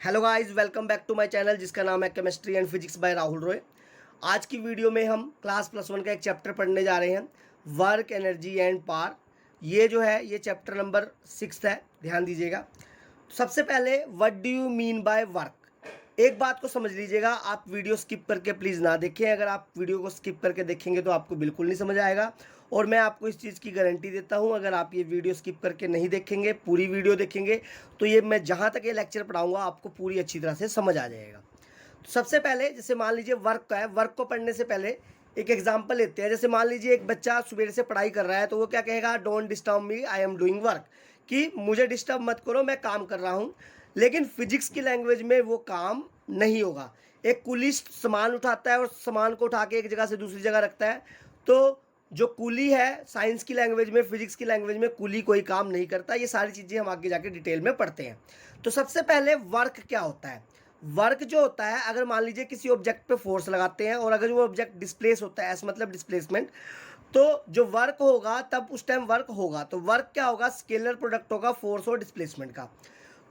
Hello guys, welcome back to my channel जिसका नाम है chemistry and physics by Rahul Roy. आज की वीडियो में हम क्लास +1 का एक चैप्टर पढ़ने जा रहे हैं, वर्क एनर्जी एंड पावर। ये जो है ये चैप्टर नंबर 6 है, ध्यान दीजिएगा। सबसे पहले what do you mean by work. एक बात को समझ लीजिएगा, आप वीडियो स्किप करके प्लीज़ ना देखें। अगर आप वीडियो को स्किप करके देखेंगे तो आपको बिल्कुल नहीं समझ आएगा, और मैं आपको इस चीज़ की गारंटी देता हूं, अगर आप ये वीडियो स्किप करके नहीं देखेंगे, पूरी वीडियो देखेंगे, तो ये मैं जहां तक ये लेक्चर पढ़ाऊंगा आपको पूरी अच्छी तरह से समझ आ जाएगा। तो सबसे पहले जैसे मान लीजिए वर्क का है, वर्क को पढ़ने से पहले एक एग्जाम्पल लेते हैं। जैसे मान लीजिए एक बच्चा सुबह से पढ़ाई कर रहा है, तो वो क्या कहेगा, don't disturb me, I am doing work, कि मुझे डिस्टर्ब मत करो, मैं काम कर रहा हूँ। लेकिन फिजिक्स की लैंग्वेज में वो काम नहीं होगा। एक कुली सामान उठाता है और सामान को उठा के एक जगह से दूसरी जगह रखता है, तो जो कुली है साइंस की लैंग्वेज में, फिजिक्स की लैंग्वेज में कुली कोई काम नहीं करता। ये सारी चीज़ें हम आगे जाके डिटेल में पढ़ते हैं। तो सबसे पहले वर्क क्या होता है। वर्क जो होता है, अगर मान लीजिए किसी ऑब्जेक्ट पे फोर्स लगाते हैं और अगर वो ऑब्जेक्ट डिस्प्लेस होता है, ऐसा मतलब डिस्प्लेसमेंट, तो जो वर्क होगा तब उस टाइम वर्क होगा। तो वर्क क्या होगा, स्केलर प्रोडक्ट होगा फोर्स और डिस्प्लेसमेंट का।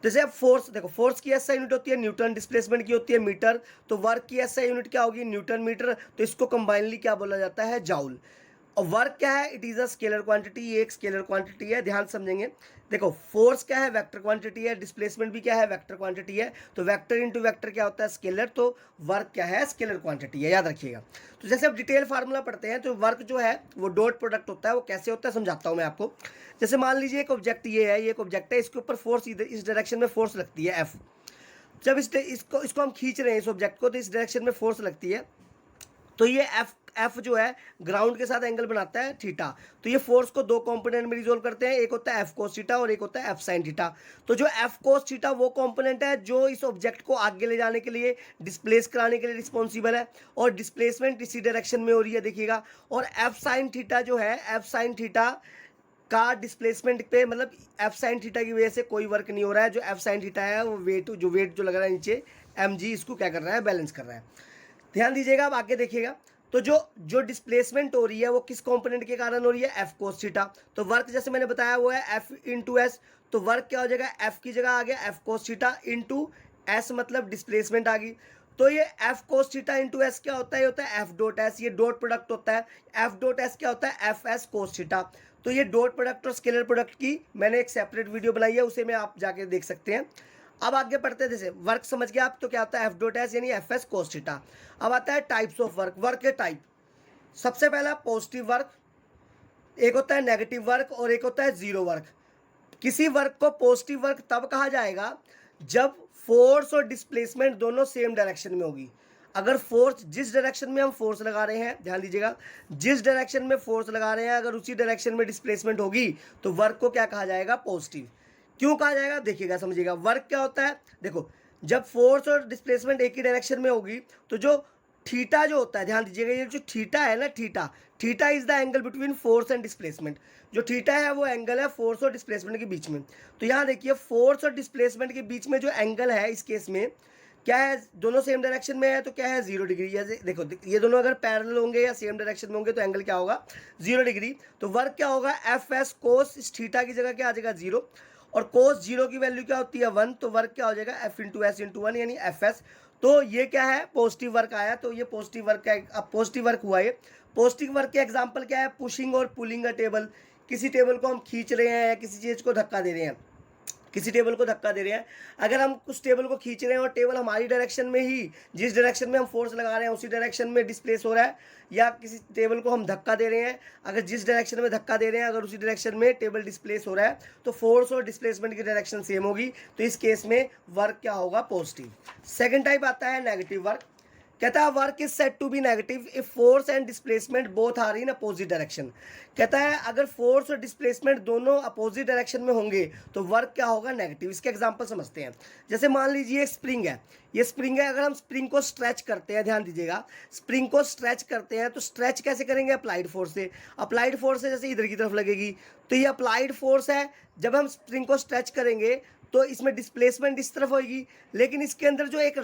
जैसे अब फोर्स देखो, फोर्स की एसआई यूनिट होती है न्यूटन, डिस्प्लेसमेंट की होती है मीटर, तो वर्क की एसआई यूनिट क्या होगी, न्यूटन मीटर। तो इसको कंबाइनली क्या बोला जाता है, जाउल। और वर्क क्या है, it is a scalar quantity, ये एक स्केलर क्वांटिटी है, ध्यान समझेंगे। देखो फोर्स क्या है, वेक्टर क्वांटिटी है, डिस्प्लेसमेंट भी क्या है, वेक्टर क्वांटिटी है। तो वेक्टर इंटू वेक्टर क्या होता है, स्केलर। तो वर्क क्या है, स्केलर क्वांटिटी है, याद रखिएगा। तो जैसे अब डिटेल फार्मूला पढ़ते हैं, तो वर्क जो है वो डॉट प्रोडक्ट होता है। वो कैसे होता है समझाता हूँ मैं आपको। जैसे मान लीजिए एक ऑब्जेक्ट ये है, ये एक ऑब्जेक्ट है, इसके ऊपर फोर्स इस डायरेक्शन में फोर्स लगती है एफ। जब इसको हम खींच रहे हैं इस ऑब्जेक्ट को, तो इस डायरेक्शन में फोर्स लगती है, तो ये एफ जो है ग्राउंड के साथ एंगल बनाता है थीटा। तो ये फोर्स को दो कंपोनेंट में रिजोल्व करते हैं, एक होता है एफ कोस थीटा और एक होता है एफ साइन थीटा। तो जो एफ कोस थीटा वो कंपोनेंट है जो इस ऑब्जेक्ट को आगे ले जाने के लिए, डिस्प्लेस कराने के लिए रिस्पॉन्सिबल है, और डिस्प्लेसमेंट इसी डायरेक्शन में हो रही है, देखिएगा। और एफ साइन थीटा जो है, एफ साइन थीटा का डिस्प्लेसमेंट पे, मतलब एफ साइन थीटा की वजह से कोई वर्क नहीं हो रहा है। जो एफ साइन थीटा है वो वेट जो लग रहा है नीचे एम जी, इसको क्या कर रहा है, बैलेंस कर रहा है। ध्यान दीजिएगा, अब आगे देखिएगा। तो जो जो डिस्प्लेसमेंट हो रही है वो किस कंपोनेंट के कारण हो रही है, एफ कोस थीटा। तो वर्क जैसे मैंने बताया वो है एफ इंटू एस। तो वर्क क्या हो जाएगा, एफ की जगह आ गया F cos theta into S, मतलब डिस्प्लेसमेंट आ गई। तो ये F cos theta into S क्या होता है, ये होता है एफ डॉट एस, ये डॉट प्रोडक्ट होता है। एफ डॉट एस क्या होता है, एफ एस कोस थीटा। तो ये डॉट प्रोडक्ट और स्केलर प्रोडक्ट की मैंने एक सेपरेट वीडियो बनाई है, उसे में आप जाके देख सकते हैं। अब आगे पढ़ते हैं। जैसे वर्क समझ गया आप, तो क्या होता है एफ डॉट एस यानी एफ एस कोस थीटा। अब आता है टाइप्स ऑफ वर्क, वर्क के टाइप। सबसे पहला पॉजिटिव वर्क, एक होता है नेगेटिव वर्क और एक होता है जीरो वर्क। किसी वर्क को पॉजिटिव वर्क तब कहा जाएगा जब फोर्स और डिस्प्लेसमेंट दोनों सेम डायरेक्शन में होगी। अगर फोर्स, जिस डायरेक्शन में हम फोर्स लगा रहे हैं, ध्यान दीजिएगा, जिस डायरेक्शन में फोर्स लगा रहे हैं अगर उसी डायरेक्शन में डिस्प्लेसमेंट होगी तो वर्क को क्या कहा जाएगा, पॉजिटिव। क्यों कहा जाएगा, देखिएगा, समझिएगा। वर्क क्या होता है, देखो, जब फोर्स और डिस्प्लेसमेंट एक ही डायरेक्शन में होगी तो जो थीटा जो होता है, ध्यान दीजिएगा, ये जो थीटा है ना, theta, theta is the angle between force and displacement. जो थीटा है वो एंगल है फोर्स और डिस्प्लेसमेंट के बीच में। तो यहाँ देखिए, फोर्स और डिस्प्लेसमेंट के बीच में जो एंगल है इस केस में क्या है, दोनों सेम डायरेक्शन में है तो क्या है, 0 डिग्री। जैसे देखो, ये दोनों अगर पैरेलल होंगे या सेम डायरेक्शन में होंगे तो एंगल क्या होगा, 0 डिग्री। तो वर्क क्या होगा, एफ एस कोस, इस थीटा की जगह क्या आ जाएगा, 0, और कोस 0 की वैल्यू क्या होती है, 1। तो वर्क क्या हो जाएगा, एफ इंटू एस इंटू 1 यानी एफ एस। तो ये क्या है, पॉजिटिव वर्क आया। तो ये पॉजिटिव वर्क का, अब पॉजिटिव वर्क हुआ ये। पॉजिटिव वर्क के एग्जांपल क्या है, पुशिंग और पुलिंग अ टेबल। किसी टेबल को हम खींच रहे हैं या किसी चीज़ को धक्का दे रहे हैं, किसी टेबल को धक्का दे रहे हैं। अगर हम उस टेबल को खींच रहे हैं और टेबल हमारी डायरेक्शन में ही, जिस डायरेक्शन में हम फोर्स लगा रहे हैं उसी डायरेक्शन में डिस्प्लेस हो रहा है, या किसी टेबल को हम धक्का दे रहे हैं, अगर जिस डायरेक्शन में धक्का दे रहे हैं अगर उसी डायरेक्शन में टेबल डिस्प्लेस हो रहा है, तो फोर्स और डिस्प्लेसमेंट की डायरेक्शन सेम होगी। तो इस केस में वर्क क्या होगा, पॉजिटिव। सेकेंड टाइप आता है नेगेटिव वर्क। कहता है work is set to be negative if force and displacement both are in opposite direction. कहता है अगर फोर्स और डिस्प्लेसमेंट दोनों अपोजिट डायरेक्शन में होंगे तो वर्क क्या होगा, नेगेटिव। इसके एग्जांपल समझते हैं। जैसे मान लीजिए स्प्रिंग है, ये स्प्रिंग है, अगर हम स्प्रिंग को स्ट्रेच करते हैं, ध्यान दीजिएगा, स्प्रिंग को स्ट्रेच करते हैं तो स्ट्रेच कैसे करेंगे, अप्लाइड फोर्स से। अप्लाइड फोर्स से जैसे इधर की तरफ लगेगी, तो ये अप्लाइड फोर्स है। जब हम स्प्रिंग को स्ट्रेच करेंगे तो इसमें डिस्प्लेसमेंट इस तरफ होगी, लेकिन इसके अंदर जो एक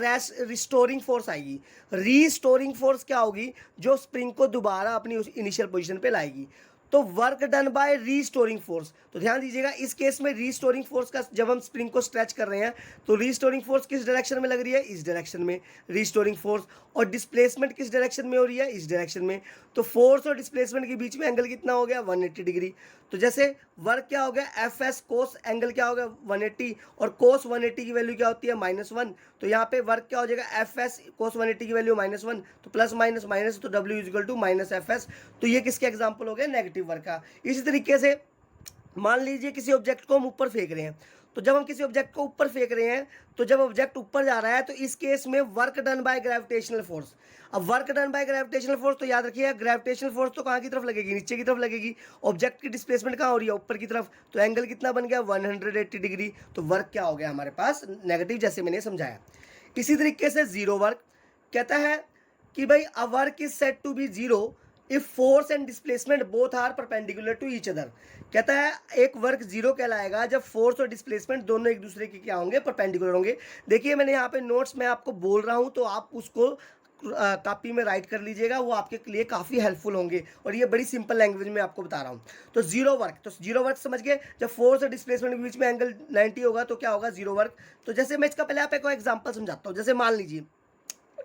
रिस्टोरिंग फोर्स आएगी, रीस्टोरिंग फोर्स क्या होगी, जो स्प्रिंग को दोबारा अपनी उस इनिशियल पोजीशन पे लाएगी। तो work done bye restoring force. तो ध्यान दीजिएगा, इस केस में रीस्टोरिंग फोर्स का जब हम स्प्रिंग को स्ट्रेच कर रहे हैं तो रीस्टोरिंग फोर्स किस डायरेक्शन में लग रही है, इस डायरेक्शन में रीस्टोरिंग फोर्स, और डिस्प्लेसमेंट किस डायरेक्शन में हो रही है, इस डायरेक्शन में। तो फोर्स और डिस्प्लेसमेंट के बीच में एंगल कितना हो गया, 180 डिग्री। तो जैसे वर्क क्या हो गया, एफ एस कोस एंगल क्या हो गया 180, और कोस 180 की वैल्यू क्या होती है -1। तो यहाँ पे वर्क क्या हो जाएगा, एफ एस कोस 180 की वैल्यू -1, तो प्लस माइनस माइनस, तो W equal to minus F S. तो ये किसके एग्जाम्पल हो गए, नेगेटिव वर्क का। इसी तरीके से मान लीजिए किसी ऑब्जेक्ट को हम ऊपर फेंक रहे हैं, तो जब हम किसी ऑब्जेक्ट को ऊपर फेंक रहे हैं तो जब ऑब्जेक्ट ऊपर जा रहा है तो इस केस में work done by gravitational force. अब work done by gravitational force, तो याद रखिए ग्रेविटेशनल फोर्स तो कहाँ की तरफ लगेगी, नीचे की तरफ लगेगी। ऑब्जेक्ट की डिस्प्लेसमेंट कहाँ हो रही है, ऊपर की तरफ। तो एंगल कितना बन गया, 180 डिग्री। तो वर्क क्या हो गया हमारे पास, नेगेटिव, जैसे मैंने समझाया। इसी तरीके से जीरो वर्क कहता है कि भाई a work is said to be zero if force and displacement both are perpendicular to each other. कहता है एक वर्क जीरो कहलाएगा जब फोर्स और डिस्प्लेसमेंट दोनों एक दूसरे के क्या होंगे, परपेंडिकुलर होंगे। देखिए मैंने यहाँ पे नोट्स में आपको बोल रहा हूँ, तो आप उसको कॉपी में राइट कर लीजिएगा, वो आपके लिए काफ़ी हेल्पफुल होंगे, और ये बड़ी सिंपल लैंग्वेज में आपको बता रहा हूँ। तो जीरो वर्क, तो जीरो वर्क समझ गए, जब फोर्स और डिस्प्लेसमेंट के बीच में एंगल 90 होगा तो क्या होगा, जीरो वर्क। तो जैसे मैं इसका पहले आप एक एग्जाम्पल समझाता हूँ। जैसे मान लीजिए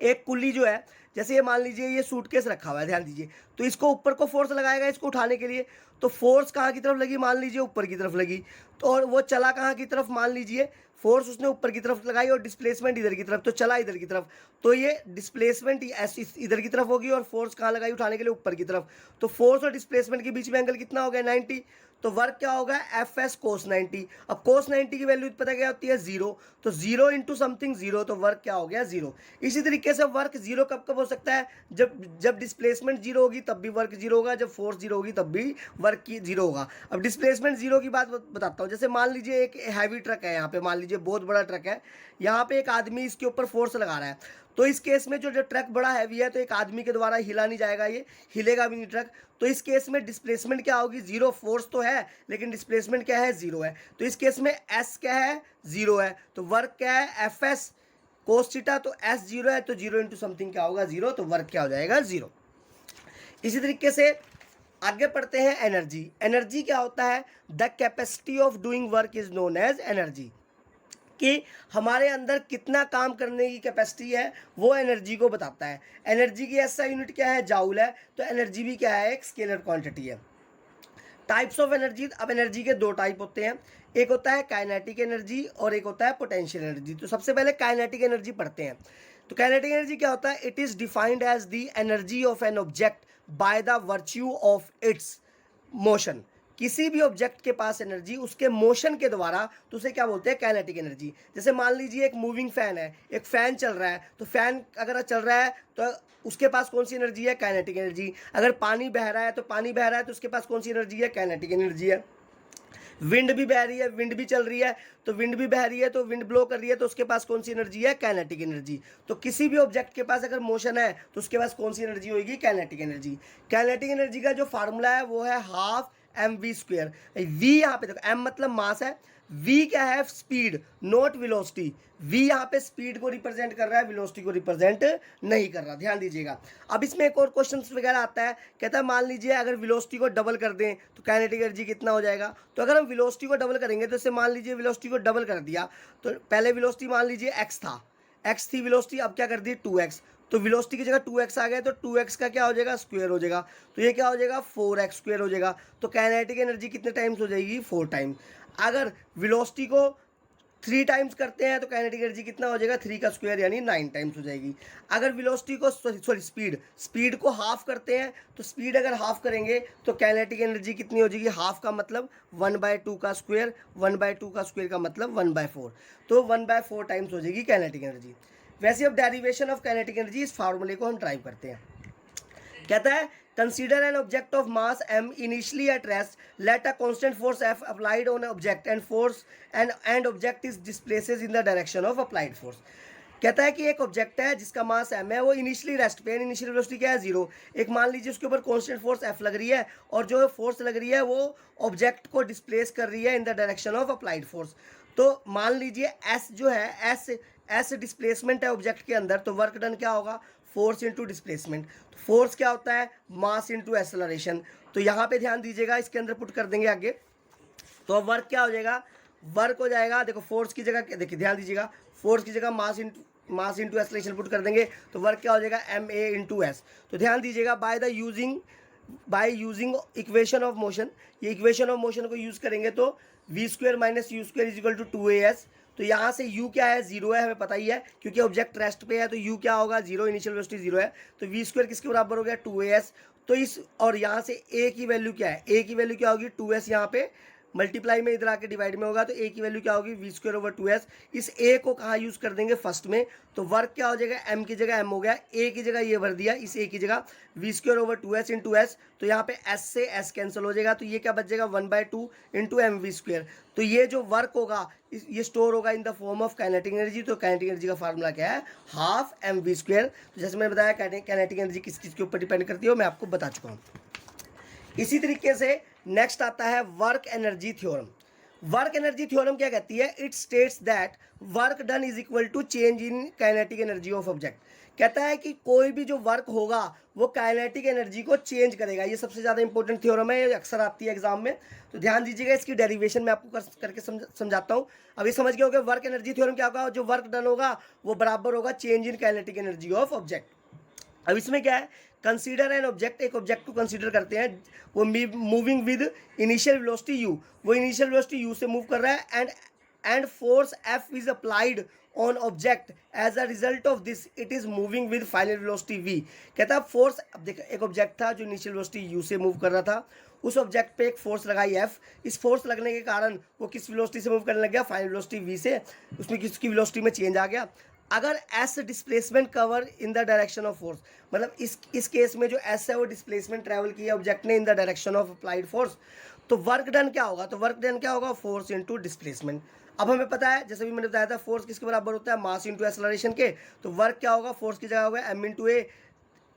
एक कुल्ली जो है, जैसे ये मान लीजिए ये सूटकेस रखा हुआ है, ध्यान दीजिए, तो इसको ऊपर को फोर्स लगाएगा इसको उठाने के लिए, तो फोर्स कहाँ की तरफ लगी, मान लीजिए ऊपर की तरफ लगी। तो और वो चला कहाँ की तरफ, मान लीजिए फोर्स उसने ऊपर की तरफ लगाई और डिस्प्लेसमेंट इधर की तरफ, तो चला इधर की तरफ। तो ये डिस्प्लेसमेंट इधर की तरफ होगी और फोर्स कहाँ लगाई, उठाने के लिए ऊपर की तरफ। तो फोर्स और डिस्प्लेसमेंट के बीच में एंगल कितना हो गया, 90। तो वर्क क्या होगा, एफ एस कोस 90। अब कोस 90 की वैल्यू पता क्या होती है, जीरो। तो जीरो इंटू समथिंग जीरो, तो वर्क क्या हो गया, जीरो। इसी तरीके से वर्क जीरो कब कब हो सकता है, जब डिस्प्लेसमेंट जीरो होगी तब भी वर्क जीरो होगा, जब फोर्स जीरो होगी तब भी वर्क की जीरो होगा। अब डिस्प्लेसमेंट जीरो की बात बताता हूँ। जैसे मान लीजिए एक हैवी ट्रक है, यहाँ पे मान लीजिए बहुत बड़ा ट्रक है, यहाँ पे एक आदमी इसके ऊपर फोर्स लगा रहा है। तो इस केस में जो ट्रक बड़ा हैवी है तो एक आदमी के द्वारा हिला नहीं जाएगा, ये हिलेगा भी नहीं ट्रक। तो इस केस में डिस्प्लेसमेंट क्या होगी, जीरो। फोर्स तो है लेकिन डिस्प्लेसमेंट क्या है, जीरो है। तो इस केस में एस क्या है, जीरो है। तो वर्क क्या है, एफ एस कोस थीटा, तो एस जीरो है, तो जीरो इंटू समथिंग क्या होगा, जीरो। तो वर्क क्या हो जाएगा, जीरो। इसी तरीके से आगे पढ़ते हैं एनर्जी। एनर्जी क्या होता है, the capacity of doing work is known as energy. कि हमारे अंदर कितना काम करने की कैपेसिटी है वो एनर्जी को बताता है। एनर्जी की ऐसा यूनिट क्या है, जाउल है। तो एनर्जी भी क्या है, एक स्केलर क्वांटिटी है। टाइप्स ऑफ एनर्जी, अब एनर्जी के दो टाइप होते हैं, एक होता है काइनेटिक एनर्जी और एक होता है पोटेंशियल एनर्जी। तो सबसे पहले काइनेटिक एनर्जी पढ़ते हैं। तो काइनेटिक एनर्जी क्या होता है, it is defined as the energy of an object by the virtue of its motion. किसी भी ऑब्जेक्ट के पास एनर्जी उसके मोशन के द्वारा, तो उसे क्या बोलते हैं, काइनेटिक एनर्जी। जैसे मान लीजिए एक मूविंग फैन है, एक फैन चल रहा है, तो फैन अगर चल रहा है तो उसके पास कौन सी एनर्जी है, काइनेटिक एनर्जी। अगर पानी बह रहा है तो पानी बह रहा है तो उसके पास कौन सी एनर्जी है, काइनेटिक एनर्जी है। विंड भी बह रही है, विंड भी चल रही है, तो विंड भी बह रही है, तो विंड ब्लो कर रही है, तो उसके पास कौन सी एनर्जी है, काइनेटिक एनर्जी। तो किसी भी ऑब्जेक्ट के पास अगर मोशन है तो उसके पास कौन सी एनर्जी होगी, काइनेटिक एनर्जी। काइनेटिक एनर्जी का जो फार्मूला है वो है half M V square. V यहाँ पे देखो, एम मतलब मास है, वी क्या है, स्पीड नॉट वेलोसिटी। वी यहाँ पे स्पीड को रिप्रेजेंट कर रहा है, वेलोसिटी को रिप्रेजेंट नहीं कर रहा, ध्यान दीजिएगा। अब इसमें एक और क्वेश्चन वगैरह आता है, कहता है मान लीजिए अगर वेलोसिटी को डबल कर दें तो काइनेटिक एनर्जी कितना हो जाएगा। तो अगर हम वेलोसिटी को डबल करेंगे तो इससे मान लीजिए वेलोसिटी को डबल कर दिया, तो पहले वेलोसिटी मान लीजिए एक्स था, एक्स थी वेलोसिटी, अब क्या कर दी 2x। तो वेलोसिटी की जगह 2x आ गया, तो 2x का क्या हो जाएगा, स्क्वायर हो जाएगा। तो ये क्या हो जाएगा, 4x स्क्वायर हो जाएगा। तो काइनेटिक एनर्जी कितने टाइम्स हो जाएगी, 4 टाइम। अगर वेलोसिटी को 3 टाइम्स करते हैं तो काइनेटिक एनर्जी कितना हो जाएगा, 3 का स्क्वायर यानी 9 टाइम्स हो जाएगी। अगर वेलोसिटी को सॉरी स्पीड को हाफ करते हैं, तो स्पीड अगर हाफ करेंगे तो काइनेटिक एनर्जी कितनी हो जाएगी, हाफ का मतलब 1/2 का स्क्वायर, 1/2 का स्क्वायर का मतलब 1/4। तो 1/4 टाइम्स हो जाएगी काइनेटिक एनर्जी। वैसे अब डेरिवेशन ऑफ काइनेटिक एनर्जी, इस फार्मूले को हम ड्राइव करते हैं। कहता है consider an object of mass m initially at rest, let a constant force f applied on object and force and object is displaces in the direction of applied force. कहता है कि एक ऑब्जेक्ट है जिसका मास m है, वो initially rest पे, initial velocity क्या है, जीरो। एक मान लीजिए उसके ऊपर कांस्टेंट फोर्स f लग रही है, और जो फोर्स लग रही है वो ऑब्जेक्ट को डिस्प्लेस कर रही है इन the direction of applied force. तो मान लीजिए s जो है, s एस डिस्प्लेसमेंट है ऑब्जेक्ट के अंदर, तो वर्क डन क्या होगा, फोर्स इंटू डिस्प्लेसमेंट। तो फोर्स क्या होता है, मास इंटू एक्सेलरेशन। तो यहाँ पे ध्यान दीजिएगा, इसके अंदर पुट कर देंगे आगे, तो अब वर्क क्या हो जाएगा, वर्क हो जाएगा, देखो फोर्स की जगह, देखिए ध्यान दीजिएगा, फोर्स की जगह मास इंटू एक्सेलरेशन पुट कर देंगे, तो वर्क क्या हो जाएगा, एम ए इंटू एस। तो ध्यान दीजिएगा, by using equation of motion, ये इक्वेशन ऑफ मोशन को यूज़ करेंगे तो we square minus you square is equal to 2as। तो यहाँ से u क्या है, जीरो है, हमें पता ही है, क्योंकि ऑब्जेक्ट रेस्ट पे है, तो u क्या होगा, जीरो, इनिशियल वेलोसिटी जीरो है, तो वी स्क्वायर किसके बराबर हो गया, 2as। तो इस, और यहाँ से a की वैल्यू क्या है, a की वैल्यू क्या होगी, 2s, यहाँ पे मल्टीप्लाई में इधर आके डिवाइड में होगा, तो a की वैल्यू क्या होगी, वी स्क्वायर ओवर 2s। इस a को कहाँ यूज़ कर देंगे, फर्स्ट में, तो वर्क क्या हो जाएगा, m की जगह m हो गया, a की जगह ये भर दिया, इस a की जगह V square over 2s into S. तो यहाँ पे s से s कैंसिल हो जाएगा, तो ये क्या बच जाएगा, 1/2 इंटू एम वी स्क्वायर। तो ये जो वर्क होगा ये स्टोर होगा in the form of kinetic energy. तो काइनेटिक एनर्जी का फार्मूला क्या है, हाफ एम वी स्क्वायर। तो जैसे मैंने बताया काइनेटिक एनर्जी किस चीज़ के ऊपर डिपेंड करती है, मैं आपको बता चुका हूँ। इसी तरीके से नेक्स्ट आता है work energy theorem. Work energy theorem क्या कहती है, it states that work done is equal to change in kinetic energy of object. कहता है कि कोई भी जो वर्क होगा वो काइनेटिक एनर्जी को चेंज करेगा। ये सबसे ज़्यादा इंपॉर्टेंट थ्योरम है, ये अक्सर आती है एग्जाम में, तो ध्यान दीजिएगा, इसकी डेरिवेशन मैं आपको करके समझाता हूँ। अभी समझ गए होंगे वर्क एनर्जी थ्योरम क्या होगा, जो वर्क डन होगा वो बराबर होगा change in kinetic energy of object. अब इसमें क्या है, कंसीडर एन ऑब्जेक्ट, एक ऑब्जेक्ट को कंसीडर करते हैं, वो moving with initial velocity U, वो इनिशियल वेलोसिटी यू से मूव कर रहा है, and force F is applied on object, as a result of this it is moving with final velocity V. कहता है फोर्स, अब देखो एक ऑब्जेक्ट था जो इनिशियल वेलोसिटी यू से मूव कर रहा था, उस ऑब्जेक्ट पे एक फोर्स लगाई एफ, इस फोर्स लगने के कारण वो किस वेलोसिटी से मूव करने लग गया, फाइनल वेलोसिटी वी से, उसमें किसकी वेलोसिटी में चेंज आ गया। अगर S displacement cover in the direction of force, मतलब इस केस में जो एस है वो डिस्प्लेसमेंट ट्रैवल किया ऑब्जेक्ट ने इन the direction of applied force, तो वर्क डन क्या होगा, तो वर्क डन क्या होगा, फोर्स इनटू डिस्प्लेसमेंट। अब हमें पता है, जैसे भी मैंने बताया था, फोर्स किसके बराबर होता है, मास इनटू एक्सेलरेशन के, तो वर्क क्या होगा, फोर्स की जगह होगा एम इंटू ए,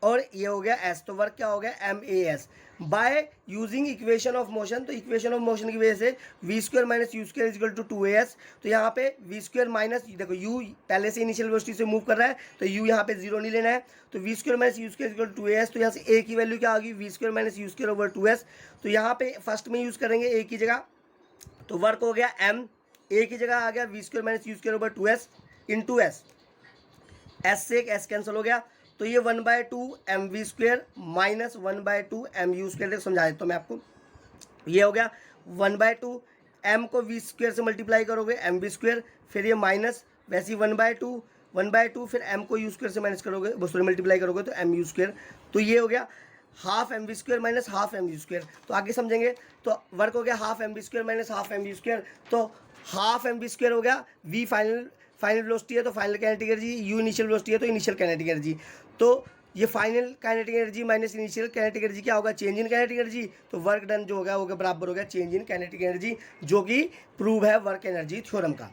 और ये हो गया एस, तो वर्क क्या हो गया, m a s. By using equation of motion, तो इक्वेशन ऑफ मोशन की वजह से v square minus you square equal to 2as। तो यहाँ पे वी स्क्वायर माइनस, देखो यू पहले से इनिशियल वेलोसिटी से मूव कर रहा है, तो यू यहाँ पे जीरो नहीं लेना है, तो we square minus you square equal to 2as। तो यहाँ से ए की वैल्यू क्या होगी, v square minus you square over 2s। तो यहाँ पे फर्स्ट में यूज़ करेंगे ए की जगह, तो वर्क हो गया एम, ए की जगह आ गया v square minus you square over 2s into s, s से एक एस कैंसिल हो गया, तो ये 1/2 m v square minus 1/2 m u square, समझा देता हूँ मैं आपको, ये हो गया 1/2, एम को वी स्क्वायर से मल्टीप्लाई करोगे एम वी स्क्वायर, फिर ये माइनस, वैसे ही 1/2, फिर एम को यू स्क्वायर से माइनस करोगे, सॉरी मल्टीप्लाई करोगे तो एम यू स्क्वायर, तो ये हो गया half M v square minus half m u square. तो आगे समझेंगे, तो वर्क हो गया half M v square minus half m u square, तो हाफ एम वी स्क्वायर हो गया, वी फाइनल वेलोसिटी है तो final kinetic energy, you initial velocity है तो इनिशियल काइनेटिक एनर्जी, तो ये final kinetic energy minus initial kinetic energy क्या होगा, चेंज इन काइनेटिक एनर्जी। तो वर्क डन जो होगा वो बराबर हो गया चेंज इन काइनेटिक एनर्जी, जो कि प्रूव है वर्क एनर्जी थ्योरम का।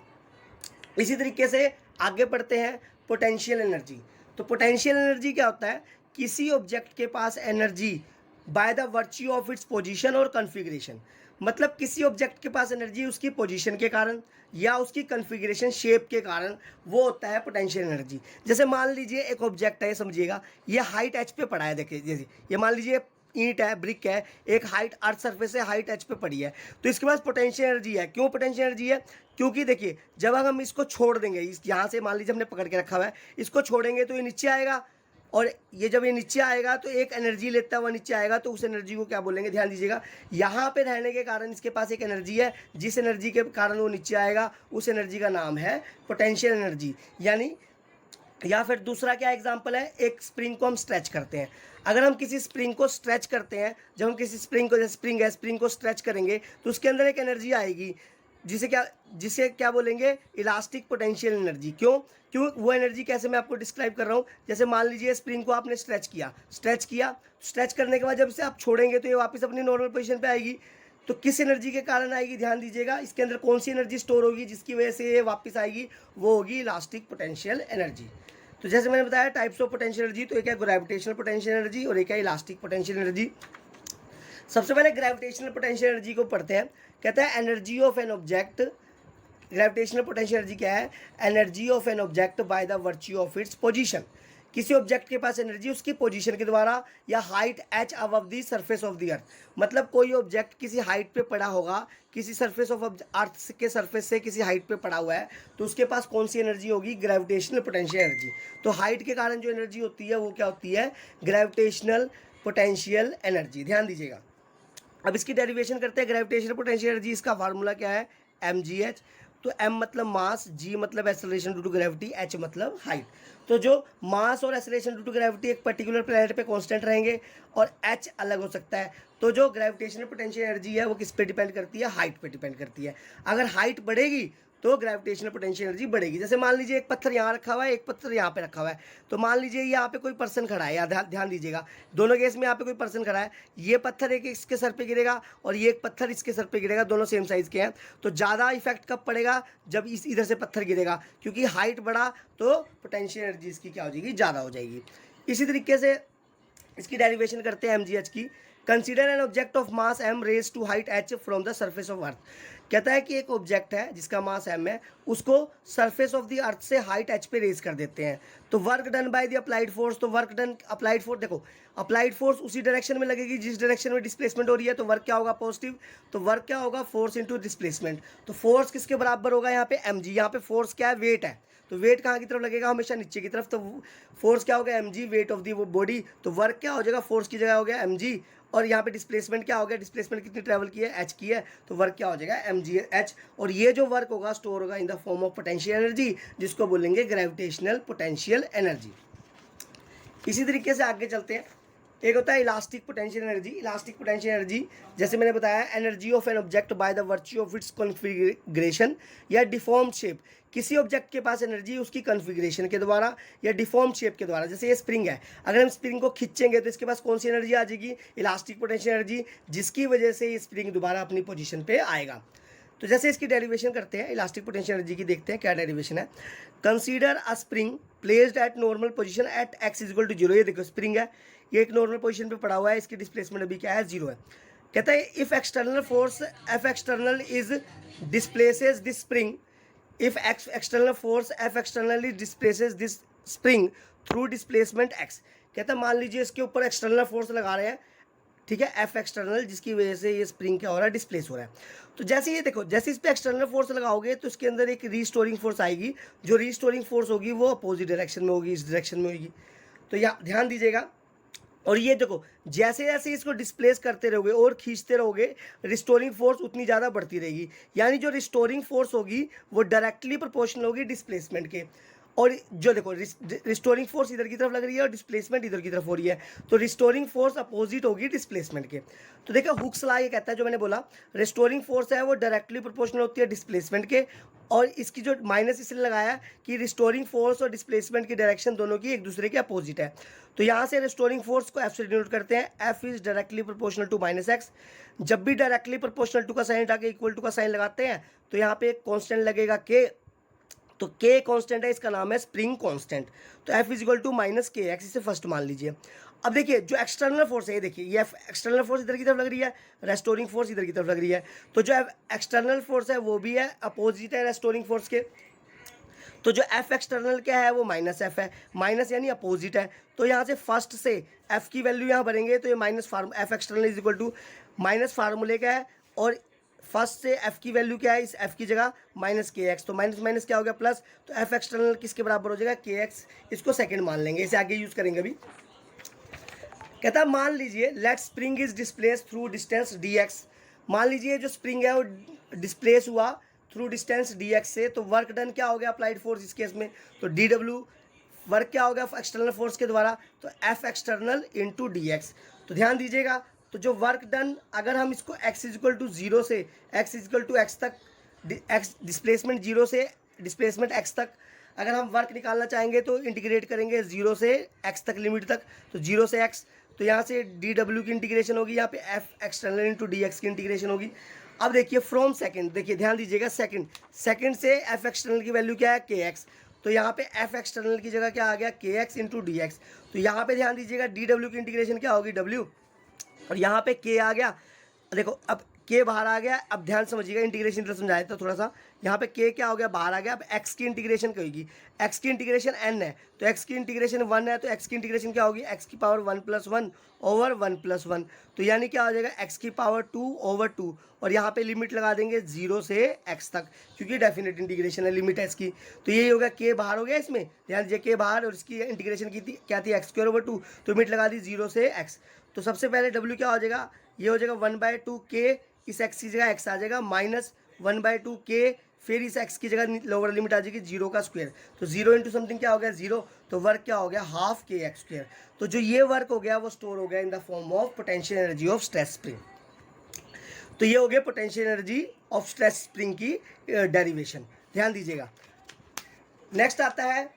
इसी तरीके से आगे बढ़ते हैं पोटेंशियल एनर्जी। तो पोटेंशियल एनर्जी क्या होता है, किसी ऑब्जेक्ट के पास energy by the virtue of its position और कॉन्फ़िगरेशन, मतलब किसी ऑब्जेक्ट के पास एनर्जी उसकी पोजीशन के कारण या उसकी कॉन्फ़िगरेशन शेप के कारण, वो होता है पोटेंशियल एनर्जी। जैसे मान लीजिए एक ऑब्जेक्ट है, समझिएगा, ये हाइट एच पे पड़ा है, देखिए जैसे ये मान लीजिए ईंट है, ब्रिक है, एक हाइट अर्थ सरफेस से हाइट एच पे पड़ी है, तो इसके पास पोटेंशियल एनर्जी है। क्यों पोटेंशियल एनर्जी है, क्योंकि देखिए जब हम इसको छोड़ देंगे, इस यहाँ से मान लीजिए हमने पकड़ के रखा हुआ है, इसको छोड़ेंगे तो ये नीचे आएगा, और ये जब ये नीचे आएगा तो एक एनर्जी लेता हुआ नीचे आएगा, तो उस एनर्जी को क्या बोलेंगे, ध्यान दीजिएगा, यहाँ पे रहने के कारण इसके पास एक एनर्जी है, जिस एनर्जी के कारण वो नीचे आएगा उस एनर्जी का नाम है पोटेंशियल एनर्जी। यानी, या फिर दूसरा क्या एग्जांपल है, एक स्प्रिंग को हम स्ट्रेच करते हैं, अगर हम किसी स्प्रिंग को स्ट्रेच करते हैं, जब हम किसी स्प्रिंग को, जैसे स्प्रिंग है, स्प्रिंग को स्ट्रेच करेंगे तो उसके अंदर एक एनर्जी आएगी, जिसे क्या बोलेंगे, इलास्टिक पोटेंशियल एनर्जी। क्यों वो एनर्जी कैसे मैं आपको डिस्क्राइब कर रहा हूँ, जैसे मान लीजिए स्प्रिंग को आपने स्ट्रेच किया, स्ट्रेच करने के बाद जब इसे आप छोड़ेंगे तो ये वापस अपनी नॉर्मल पोजीशन पे आएगी, तो किस एनर्जी के कारण आएगी, ध्यान दीजिएगा, इसके अंदर कौन सी एनर्जी स्टोर होगी जिसकी वजह से ये वापस आएगी, वो होगी इलास्टिक पोटेंशियल एनर्जी। तो जैसे मैंने बताया टाइप्स ऑफ पोटेंशियल एनर्जी, तो एक है ग्रेविटेशनल पोटेंशियल एनर्जी और एक है इलास्टिक पोटेंशियल एनर्जी। सबसे पहले ग्रेविटेशनल पोटेंशियल एनर्जी को पढ़ते हैं। कहता है energy of an object gravitational potential energy क्या है? Energy of an object by the virtue of its position. किसी ऑब्जेक्ट के पास एनर्जी उसकी पोजीशन के द्वारा या height h above the surface of the earth. मतलब कोई ऑब्जेक्ट किसी हाइट पे पड़ा होगा, किसी सरफेस ऑफ अर्थ के सरफेस से किसी हाइट पे पड़ा हुआ है, तो उसके पास कौन सी एनर्जी होगी? Gravitational potential energy. तो हाइट के कारण जो एनर्जी होती है वो क्या होती है? Gravitational potential energy. ध्यान दीजिएगा। अब इसकी डेरिवेशन करते हैं। ग्रेविटेशनल पोटेंशियल एनर्जी, इसका फार्मूला क्या है? mgh। तो m मतलब मास, g मतलब acceleration due to gravity, h मतलब हाइट। तो जो मास और एक्सेलरेशन ड्यू टू ग्रेविटी एक पर्टिकुलर प्लैनेट पे कांस्टेंट रहेंगे और h अलग हो सकता है। तो जो ग्रेविटेशनल पोटेंशियल एनर्जी है वो किस पे डिपेंड करती है? हाइट पे डिपेंड करती है। अगर हाइट बढ़ेगी तो ग्रेविटेशनल पोटेंशियल एनर्जी बढ़ेगी। जैसे मान लीजिए एक पत्थर यहाँ रखा हुआ है, एक पत्थर यहाँ पे रखा हुआ है। तो मान लीजिए यहाँ पे कोई पर्सन खड़ा है, या ध्यान दीजिएगा, दोनों केस में यहाँ पे कोई पर्सन खड़ा है। ये पत्थर एक इसके सर पे गिरेगा और ये एक पत्थर इसके सर पे गिरेगा, दोनों सेम साइज़ के हैं। तो ज़्यादा इफेक्ट कब पड़ेगा? जब इधर से पत्थर गिरेगा, क्योंकि हाइट बढ़ा तो पोटेंशियल एनर्जी इसकी क्या हो जाएगी? ज़्यादा हो जाएगी। इसी तरीके से इसकी डेरिवेशन करते हैं mgh की। Consider an object of mass m raise to height h from the surface of earth. कहता है कि एक ऑब्जेक्ट है जिसका मास m है, उसको सरफेस ऑफ द अर्थ से हाइट h पे रेज कर देते हैं। तो work done by the applied force. तो वर्क डन, अप्लाइड फोर्स, देखो अप्लाइड फोर्स उसी डायरेक्शन में लगेगी जिस डायरेक्शन में डिस्प्लेसमेंट हो रही है। तो वर्क क्या होगा? पॉजिटिव। तो वर्क क्या होगा? Force into displacement. तो फोर्स किसके बराबर होगा? यहाँ पे mg। यहाँ पे फोर्स क्या है? वेट है। तो वेट कहाँ की तरफ लगेगा? हमेशा नीचे की तरफ। तो फोर्स क्या होगा? mg, weight of the body. तो वर्क क्या हो जाएगा? फोर्स की जगह हो गया mg। और यहाँ पे डिस्प्लेसमेंट क्या हो गया? डिस्प्लेसमेंट कितनी ट्रैवल की है? h की है। तो वर्क क्या हो जाएगा? mgh। और ये जो वर्क होगा स्टोर होगा in the form of potential energy, जिसको बोलेंगे ग्रेविटेशनल पोटेंशियल एनर्जी। इसी तरीके से आगे चलते हैं। एक होता है elastic potential energy. Elastic potential energy, जैसे मैंने बताया, energy of an object by the virtue of it's configuration या डिफॉर्म शेप। किसी ऑब्जेक्ट के पास एनर्जी उसकी कॉन्फिगरेशन के द्वारा या डिफॉर्म शेप के द्वारा। जैसे ये स्प्रिंग है, अगर हम स्प्रिंग को खींचेंगे तो इसके पास कौन सी एनर्जी आ जाएगी? इलास्टिक पोटेंशियल एनर्जी, जिसकी वजह से ये स्प्रिंग दोबारा अपनी पोजीशन पे आएगा। तो जैसे इसकी डेरिवेशन करते हैं, इलास्टिक पोटेंशियल एनर्जी की देखते हैं क्या डेरिवेशन है। Consider a spring placed at normal position at x equal to 0। ये देखो स्प्रिंग है, ये एक नॉर्मल पोजीशन पे पड़ा हुआ है, इसकी डिस्प्लेसमेंट अभी क्या है? 0 है। कहता है if external force F external is displaces this spring, if external force F externally displaces this spring through displacement x। कहता है मान लीजिए इसके ऊपर एक्सटर्नल फोर्स लगा रहे हैं, ठीक है, एफ एक्सटर्नल, जिसकी वजह से ये स्प्रिंग क्या हो रहा है? डिस्प्लेस हो रहा है। तो जैसे ये देखो, जैसे इस पर एक्सटर्नल फोर्स लगाओगे तो इसके अंदर एक रीस्टोरिंग फोर्स आएगी। जो रीस्टोरिंग फोर्स होगी वो अपोजिट डायरेक्शन में होगी, इस डायरेक्शन में होगी। तो यहाँ ध्यान दीजिएगा। और ये देखो, जैसे जैसे इसको डिस्प्लेस करते रहोगे और खींचते रहोगे, रिस्टोरिंग फोर्स उतनी ज़्यादा बढ़ती रहेगी। यानी जो रिस्टोरिंग फोर्स होगी वो डायरेक्टली प्रोपोर्शनल होगी डिस्प्लेसमेंट के। और जो देखो रिस्टोरिंग फोर्स इधर की तरफ लग रही है और डिस्प्लेसमेंट इधर की तरफ हो रही है, तो रिस्टोरिंग फोर्स अपोजिट होगी डिस्प्लेसमेंट के। तो देखो हुक्स लॉ ये कहता है, जो मैंने बोला, रिस्टोरिंग फोर्स है वो डायरेक्टली प्रोपोर्शनल होती है डिस्प्लेसमेंट के। और इसकी जो माइनस इसलिए लगाया कि रिस्टोरिंग फोर्स और डिस्प्लेसमेंट की डायरेक्शन दोनों की एक दूसरे के अपोजिट है। तो यहाँ से रिस्टोरिंग फोर्स को एफ से डिनोट करते हैं। F is directly proportional to minus x. जब भी डायरेक्टली प्रोपोर्शनल टू का साइन हटा के इक्वल टू का साइन लगाते हैं तो यहाँ पे एक कॉन्स्टेंट लगेगा के। तो के कांस्टेंट है, इसका नाम है स्प्रिंग कांस्टेंट। तो F is equal to minus k x, इसे फर्स्ट मान लीजिए। अब देखिए जो एक्सटर्नल फोर्स है, ये देखिए ये एक्सटर्नल फोर्स इधर की तरफ लग रही है, रेस्टोरिंग फोर्स इधर की तरफ लग रही है। तो जो एक्सटर्नल फोर्स है वो भी है अपोजिट है रेस्टोरिंग फोर्स के। तो जो एफ एक्सटर्नल क्या है वो माइनस एफ है, माइनस यानी अपोजिट है। तो यहाँ से फर्स्ट से एफ की वैल्यू यहाँ भरेंगे तो ये minus F external is equal to minus फार्मूले का है, और फर्स्ट से एफ की वैल्यू क्या है, इस एफ की जगह माइनस के एक्स। तो माइनस माइनस क्या हो गया प्लस। तो एफ एक्सटर्नल किसके बराबर हो जाएगा? के एक्स। इसको सेकंड मान लेंगे, इसे आगे यूज करेंगे अभी। कहता है मान लीजिए let spring is displace through distance d x. मान लीजिए जो स्प्रिंग है वो डिस्प्लेस हुआ थ्रू डिस्टेंस डी एक्स से, तो वर्क डन क्या हो गया अप्लाइड फोर्स इस केस में? तो डी डब्ल्यू। वर्क क्या हो गया एक्सटर्नल फोर्स के द्वारा? तो F external into D x. तो ध्यान दीजिएगा, तो जो वर्क डन, अगर हम इसको x इजिकल टू 0 से x इजिकल टू x तक, x डिस्प्लेसमेंट 0 से डिस्प्लेसमेंट x तक, अगर हम वर्क निकालना चाहेंगे तो इंटीग्रेट करेंगे 0 से x तक लिमिट तक, तो 0 से x। तो यहाँ से डी डब्ल्यू की इंटीग्रेशन होगी, यहाँ पे F external into D x की इंटीग्रेशन होगी। अब देखिए फ्रॉम सेकंड, देखिए ध्यान दीजिएगा, सेकंड से एफ एक्सटर्नल की वैल्यू क्या है? के एक्स। तो यहाँ पे एफ एक्सटर्नल की जगह क्या आ गया? के एक्स इंटू डी एक्स। तो यहाँ पे ध्यान दीजिएगा डी डब्ल्यू की इंटीग्रेशन क्या होगी? डब्ल्यू, और यहाँ पे के आ गया। देखो अब के बाहर आ गया। अब ध्यान समझिएगा, इंटीग्रेशन इधर समझाया था थोड़ा सा। यहाँ पे के क्या हो गया, बाहर आ गया। अब एक्स की इंटीग्रेशन क्या होगी, एक्स की इंटीग्रेशन एन है तो एक्स की इंटीग्रेशन 1 है, तो एक्स की इंटीग्रेशन क्या होगी, एक्स की पावर 1+1 ओवर 1+1। तो यानी क्या हो जाएगा, एक्स की पावर 2/2। और यहाँ पे लिमिट लगा देंगे 0 से एक्स तक, क्योंकि डेफिनेट इंटीग्रेशन है, लिमिट है इसकी। तो यही होगा, के बाहर हो गया इसमें, ध्यान दीजिए के बाहर, और इसकी इंटीग्रेशन की थी क्या थी, x²/2। तो लिमिट लगा दी 0 से एक्स। तो सबसे पहले w क्या हो जाएगा, ये हो जाएगा 1/2 के, इस x की जगह x आ जाएगा, -1/2 के, फिर इस x की जगह लोअर लिमिट आ जाएगी 0 का स्क्वायर। तो 0 इंटू समथिंग क्या हो गया, 0। तो वर्क क्या हो गया, हाफ के एक्स स्क्वायर। तो जो ये वर्क हो गया वो स्टोर हो गया in the form of potential energy of stress spring. तो ये हो गया potential energy of stress spring की डेरिवेशन, ध्यान दीजिएगा। नेक्स्ट आता है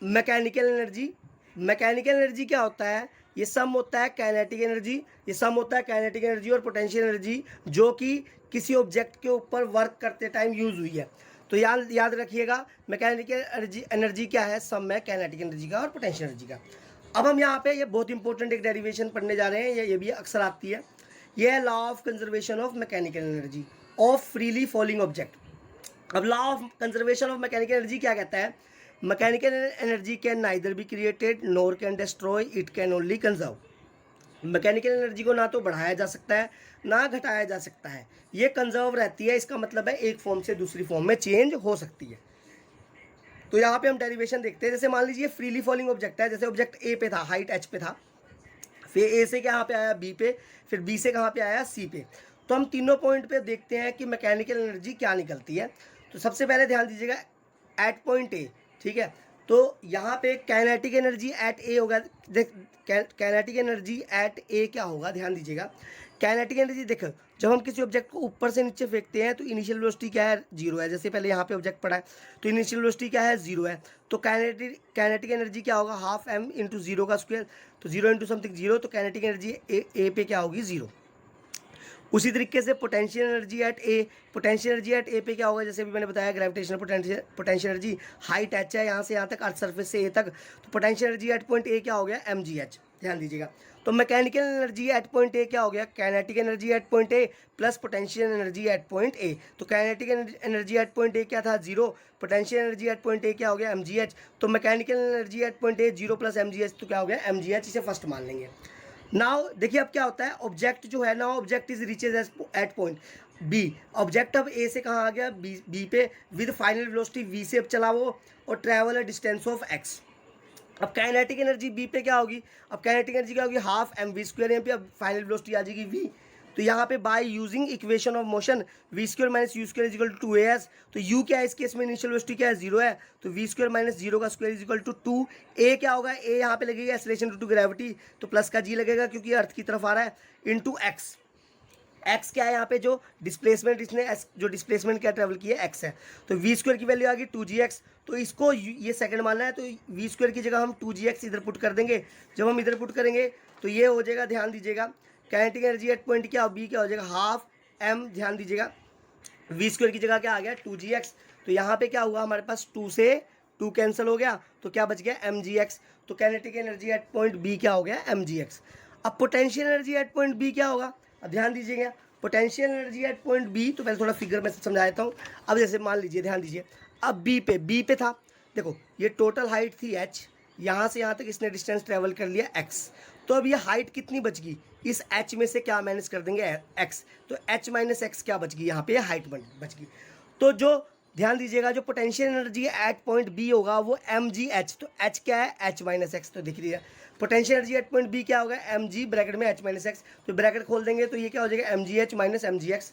मैकेनिकल एनर्जी। मैकेनिकल एनर्जी क्या होता है, ये सम होता है काइनेटिक एनर्जी, ये सम होता है काइनेटिक एनर्जी और पोटेंशियल एनर्जी जो कि किसी ऑब्जेक्ट के ऊपर वर्क करते टाइम यूज हुई है। तो याद रखिएगा, मैकेनिकल एनर्जी क्या है, सम है काइनेटिक एनर्जी का और पोटेंशियल एनर्जी का। अब हम यहाँ पे ये बहुत इंपॉर्टेंट एक डेरिवेशन पढ़ने जा रहे हैं, ये भी अक्सर आती है। ये है law of conservation of mechanical energy of freely falling object. अब law of conservation of mechanical energy क्या कहता है, mechanical energy can neither be created nor can destroy, it can only conserve. Mechanical energy को ना तो बढ़ाया जा सकता है ना घटाया जा सकता है, ये कंजर्व रहती है। इसका मतलब है एक फॉर्म से दूसरी फॉर्म में चेंज हो सकती है। तो यहाँ पे हम डेरिवेशन देखते हैं। जैसे मान लीजिए फ्रीली फॉलिंग ऑब्जेक्ट है, जैसे ऑब्जेक्ट ए पे था, हाइट एच पे था, फिर ए से कहाँ पे आया, बी पे, फिर बी से कहाँ पे आया, सी पे। तो हम तीनों पॉइंट पे देखते हैं कि मैकेनिकल एनर्जी क्या निकलती है। तो सबसे पहले ध्यान दीजिएगा एट पॉइंट ए, ठीक है। तो यहाँ पे काइनेटिक एनर्जी एट ए होगा। काइनेटिक एनर्जी एट ए क्या होगा, ध्यान दीजिएगा। काइनेटिक एनर्जी देखो, जब हम किसी ऑब्जेक्ट को ऊपर से नीचे फेंकते हैं तो इनिशियल वेलोसिटी क्या है, 0 है। जैसे पहले यहाँ पे ऑब्जेक्ट पड़ा है तो इनिशियल वेलोसिटी क्या है, 0 है। तो काइनेटिक एनर्जी क्या होगा, हाफ m इंटू 0 का स्क्वायर। तो 0 इंटू समथिंग 0, तो काइनेटिक एनर्जी ए पे क्या होगी, 0। उसी तरीके से potential energy at A, potential energy at A पे क्या होगा, जैसे भी मैंने बताया gravitational potential energy, height H है यहाँ से यहाँ तक, अर्थ सरफेस से ए तक। तो potential energy at point A क्या हो गया, mgh, ध्यान दीजिएगा। तो mechanical energy at point A क्या हो गया, kinetic energy at point A plus potential energy at point A. तो kinetic energy at point A क्या था, 0, potential energy at point A क्या हो गया, mgh। तो mechanical energy at point A 0 + mgh, तो क्या हो गया, mgh, इसे फर्स्ट मान लेंगे। नाउ देखिए अब क्या होता है, ऑब्जेक्ट जो है ना, object is reaches at point B. Object अब ए से कहाँ आ गया, बी पे, विद फाइनल वेलोसिटी वी से अब चला वो, और travel a distance of x. अब काइनेटिक एनर्जी बी पे क्या होगी, अब काइनेटिक एनर्जी क्या होगी, हाफ mv²। यहाँ पे अब फाइनल वेलोसिटी आ जाएगी v। तो यहाँ पे bye using equation of motion v² - u² = 2as। तो u क्या है इस केस में, इनिशियल वेलोसिटी क्या है, 0 है। तो v² - 0 का स्क्वायर = 2। a क्या होगा, a यहाँ पे लगेगा एक्सेलरेशन ड्यू टू ग्रेविटी, तो प्लस का g लगेगा क्योंकि अर्थ की तरफ आ रहा है, इंटू x। एक्स क्या है यहाँ पे, जो डिस्प्लेसमेंट इसने जो डिस्प्लेसमेंट क्या ट्रेवल की है, एक्स है। तो v² की वैल्यू आ गई 2gx। तो इसको ये सेकंड मानना है, तो v² की जगह हम 2gx इधर पुट कर देंगे। जब हम इधर पुट करेंगे तो ये हो जाएगा, ध्यान दीजिएगा, काइनेटिक एनर्जी एट पॉइंट क्या, बी क्या हो जाएगा, हाफ m, ध्यान दीजिएगा, v² की जगह क्या आ गया, 2gx। तो यहाँ पे क्या हुआ, हमारे पास 2 से 2 कैंसिल हो गया, तो क्या बच गया, mgx। तो kinetic energy at point B क्या हो गया, mgx। अब potential energy at point B क्या होगा, अब ध्यान दीजिएगा, potential energy at point B, तो पहले थोड़ा फिगर में समझा देता हूँ। अब जैसे मान लीजिए, ध्यान दीजिए, अब बी पे था, देखो ये टोटल हाइट थी h, यहाँ से यहाँ तक इसने डिस्टेंस ट्रेवल कर लिया x। तो अब ये हाइट कितनी बच गई, इस h में से क्या माइनस कर देंगे, x। तो h - x क्या बच गई, यहाँ पे हाइट बच गई। तो जो ध्यान दीजिएगा, जो potential energy at point B होगा वो mgh। तो h क्या है, h - x। तो दिख रही है potential energy at point B क्या होगा, mg ब्रैकेट में h - x। तो ब्रैकेट खोल देंगे तो ये क्या हो जाएगा, mgh - mgx।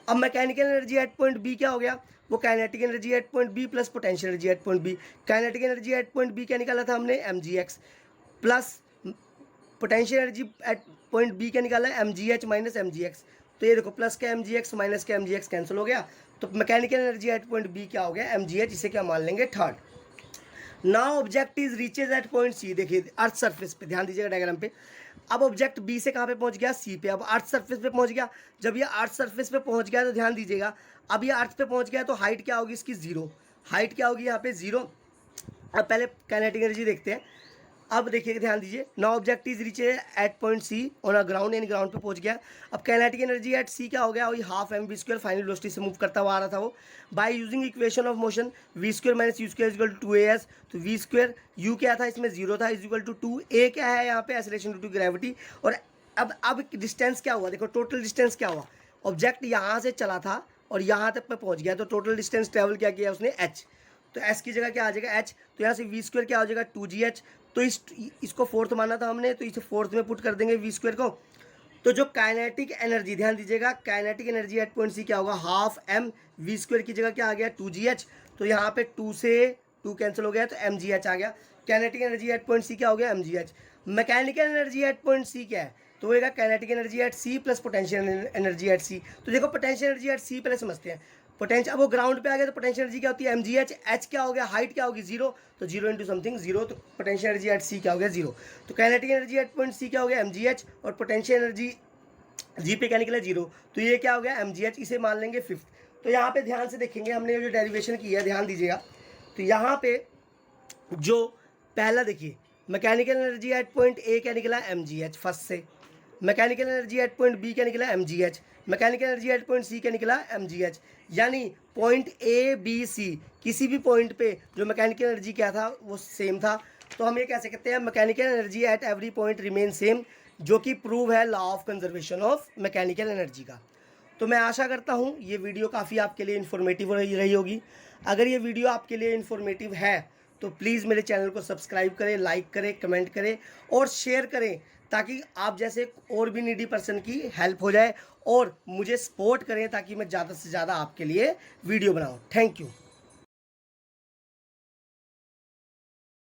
अब mechanical energy at point B क्या हो गया, वो kinetic energy at point B plus potential energy at point B. Kinetic energy at point B क्या निकाला था हमने, mgx, plus potential energy at point B क्या निकाला है, mgh - mgx। तो ये देखो, प्लस का mgx माइनस का mgx कैंसिल हो गया। तो mechanical energy at point B क्या हो गया, mgh, इसे क्या मान लेंगे, third. Now object is reaches at point C, देखिए अर्थ सरफेस पे, ध्यान दीजिएगा डायग्राम पे। अब ऑब्जेक्ट बी से कहाँ पे पहुँच गया, सी पे। अब अर्थ सरफेस पे पहुँच गया। जब ये अर्थ सरफेस पे पहुँच गया तो ध्यान दीजिएगा, अब ये अर्थ पे पहुँच गया तो हाइट क्या होगी इसकी, 0। हाइट क्या होगी यहाँ पे, 0। अब पहले काइनेटिक एनर्जी देखते हैं। अब देखिए ध्यान दीजिए, now object is reach at point C on a ground, यानी ग्राउंड पे पहुंच गया। अब काइनेटिक एनर्जी एट सी क्या हो गया, वही half M v square final velocity से मूव करता हुआ आ रहा था वो। By using equation of motion v square minus you square equal to 2as, तो वी स्क्वायर यू क्या था इसमें 0 था, इज इक्वल टू 2a क्या है यहाँ पे एक्सेलरेशन ड्यू टू ग्रेविटी। और अब डिस्टेंस क्या हुआ, देखो टोटल डिस्टेंस क्या हुआ, ऑब्जेक्ट यहाँ से चला था और यहाँ तक पे पहुँच गया, तो टोटल डिस्टेंस ट्रेवल क्या किया उसने h, तो s की जगह क्या आ जाएगा h, तो यहाँ से वी स्क्वायर क्या हो जाएगा 2gh, तो इसको फोर्थ माना था हमने, तो इसे फोर्थ में पुट कर देंगे वी स्क्वायर को। तो जो काइनेटिक एनर्जी, ध्यान दीजिएगा, kinetic energy at point C क्या होगा, हाफ एम वी स्क्वायर की जगह क्या आ गया 2gh, तो यहाँ पे 2 से 2 कैंसिल हो गया तो mgh आ गया। Kinetic energy at point C क्या हो गया mgh। Mechanical energy at point C क्या है, तो होगा kinetic energy at C plus potential energy at C. तो देखो पोटेंशियल एनर्जी एट सी पहले समझते हैं। पोटेंशियल, अब वो ग्राउंड पे आ गया तो पोटेंशियल एनर्जी क्या होती है mgh, h क्या हो गया, हाइट क्या होगी 0, तो 0 इंटू समथिंग 0, तो पोटेंशियल एनर्जी एट सी क्या हो गया 0। तो kinetic energy at point C क्या हो गया mgh, और पोटेंशियल एनर्जी जी पे क्या निकला 0, तो ये क्या हो गया mgh, इसे मान लेंगे फिफ्थ। तो यहाँ पे ध्यान से देखेंगे, हमने जो डेरिवेशन की है ध्यान दीजिएगा, तो यहाँ पे जो पहला देखिए mechanical energy at point A क्या निकला mgh फर्स्ट से, mechanical energy at point B क्या निकला mgh, mechanical energy at point C क्या निकला mgh, यानी पॉइंट ए बी सी किसी भी पॉइंट पे जो मैकेनिकल एनर्जी क्या था वो सेम था, तो हम ये कह सकते हैं mechanical energy at every point remain same, जो कि प्रूव है law of conservation of mechanical energy का। तो मैं आशा करता हूँ ये वीडियो काफ़ी आपके लिए इन्फॉर्मेटिव रही होगी। अगर ये वीडियो आपके लिए इन्फॉर्मेटिव है तो प्लीज़ मेरे चैनल को सब्सक्राइब करें, लाइक करें, कमेंट करें और शेयर करें, ताकि आप जैसे और भी नीडी पर्सन की हेल्प हो जाए, और मुझे सपोर्ट करें ताकि मैं ज़्यादा से ज़्यादा आपके लिए वीडियो बनाऊँ। Thank you.